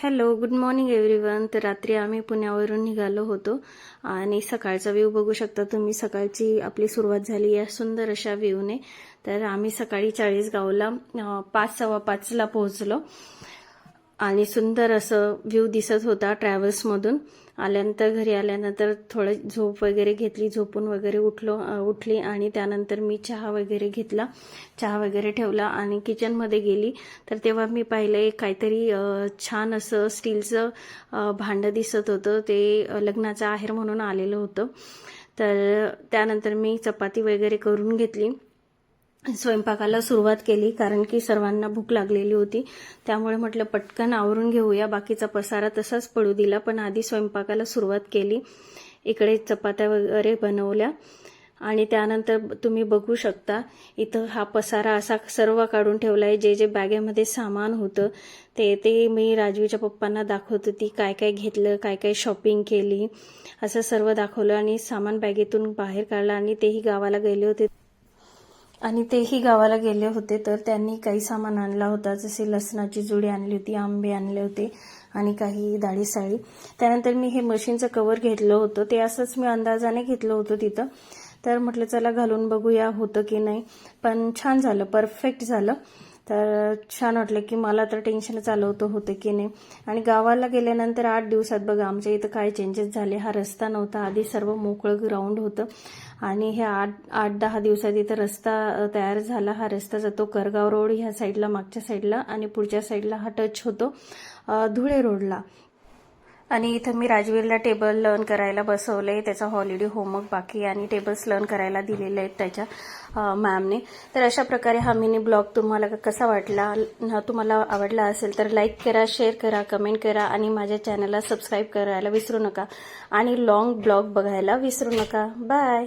Hello, good morning everyone. तर रात्री आम्ही पुण्यावरून निघालो होतो आणि सकाळचा व्ह्यू बघू शकता तुम्ही. सकाळची आपली सुरुवात झाली या सुंदर अशा व्ह्यूने. तर आम्ही सकाळी चाळीसगावला 5:15 पोहोचलो आणि सुंदर असं व्ह्यू दिसत होता ट्रॅव्हल्समधून. आल्यानंतर घरी आल्यानंतर थोडं झोप वगैरे घेतली, झोपून वगैरे उठली आणि त्यानंतर मी चहा वगैरे घेतला, चहा वगैरे ठेवला आणि किचनमध्ये गेली. तर तेव्हा मी पाहिलं एक काहीतरी छान असं स्टीलचं भांडं दिसत होतं. ते लग्नाचं आहेर म्हणून आलेलं होतं. तर त्यानंतर मी चपाती वगैरे करून घेतली, स्वयंपाकाला सुरुवात केली कारण की सर्वांना भूक लागलेली होती. त्यामुळे म्हटलं पटकन आवरून घेऊया, बाकीचा पसारा तसाच पडू दिला, पण आधी स्वयंपाकाला सुरुवात केली. इकडे चपात्या वगैरे बनवल्या आणि त्यानंतर तुम्ही बघू शकता इथं हा पसारा असा सर्व काढून ठेवला आहे. जे जे बॅगेमध्ये सामान होतं ते मी राजवीच्या पप्पांना दाखवत होती. काय काय घेतलं, काय काय शॉपिंग केली, असं सर्व दाखवलं आणि सामान बॅगेतून बाहेर काढलं. आणि तेही गावाला गेले होते तर त्यांनी काही सामान आणला होता, जसे लसणाची जुडी आणली होती, आंबे आणले होते आणि काही डाळी साळी. त्यानंतर मी हे मशीनचं कवर घेतलं होतं, ते असंच मी अंदाजाने घेतलं होतं तिथं. तर म्हटलं चला घालून बघूया होतं की नाही, पण छान झालं, परफेक्ट झालं. तर छान वाटलं की मला तर टेन्शनच आलं होतं की नाही. आणि गावाला गेल्यानंतर 8 दिवसात बघा आमच्या इथं काय चेंजेस झाले. हा रस्ता नव्हता, आधी सर्व मोकळं ग्राउंड होतं आणि ह्या 8-10 दिवसात इथं रस्ता तयार झाला. हा रस्ता जातो करगाव रोड ह्या साईडला, मागच्या साईडला, आणि पुढच्या साईडला हा टच होतो धुळे रोडला. आणि इथं मी राजवीरला टेबल लर्न करायला बसवलंय, त्याचा हॉलिडे होमवर्क बाकी आणि टेबल्स लर्न करायला दिलेले आहेत त्याच्या मॅमने. तर अशा प्रकारे हा मिनी ब्लॉग तुम्हाला कसा वाटला, तुम्हाला आवडला असेल तर लाईक करा, शेअर करा, कमेंट करा आणि माझ्या चॅनलला सबस्क्राईब करायला विसरू नका आणि लॉंग ब्लॉग बघायला विसरू नका. बाय.